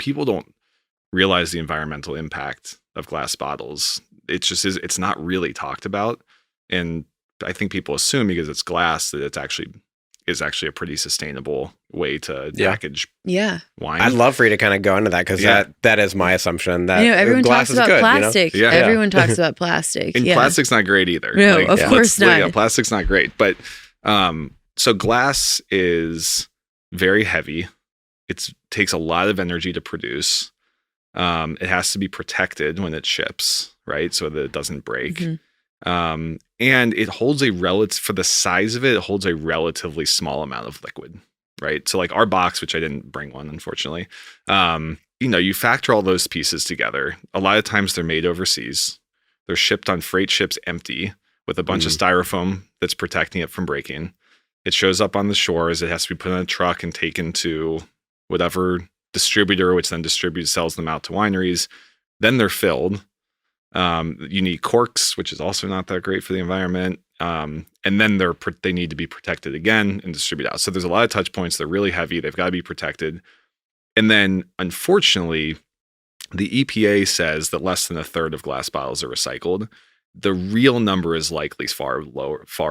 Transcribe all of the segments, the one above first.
people don't realize the environmental impact of glass bottles. It's not really talked about. And I think people assume because it's glass that it's actually a pretty sustainable way to package wine. I'd love for you to kind of go into that because that is my assumption. That everyone glass talks about is good, plastic. You know? Everyone talks about plastic. And plastic's not great either. No, of course not. Yeah, plastic's not great. But so glass is very heavy. It takes a lot of energy to produce. It has to be protected when it ships, right? So that it doesn't break. Mm-hmm. And it holds for the size of it, it holds a relatively small amount of liquid, right? So like our box, which I didn't bring one, unfortunately, you factor all those pieces together. A lot of times they're made overseas. They're shipped on freight ships empty with a bunch of styrofoam that's protecting it from breaking. It shows up on the shores. It has to be put in a truck and taken to whatever distributor, which then sells them out to wineries. Then they're filled. You need corks, which is also not that great for the environment. And then they need to be protected again and distributed out. So there's a lot of touch points. They're really heavy. They've got to be protected. And then unfortunately, the EPA says that less than a third of glass bottles are recycled. The real number is likely far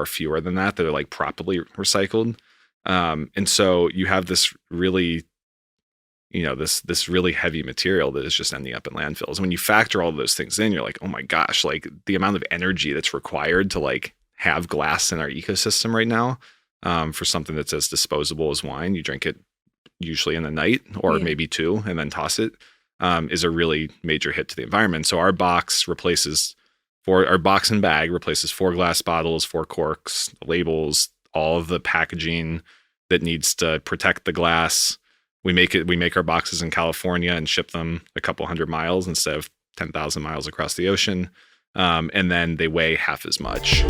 fewer than that are like properly recycled. And so you have this really, this really heavy material that is just ending up in landfills. And when you factor all of those things in, you're like, oh my gosh, like the amount of energy that's required to like have glass in our ecosystem right now, for something that's as disposable as wine, you drink it usually in the night or maybe two and then toss it, is a really major hit to the environment. So our box and bag replaces 4 glass bottles, 4 corks, labels, all of the packaging that needs to protect the glass. We make our boxes in California and ship them a couple hundred miles instead of 10,000 miles across the ocean. And then they weigh half as much.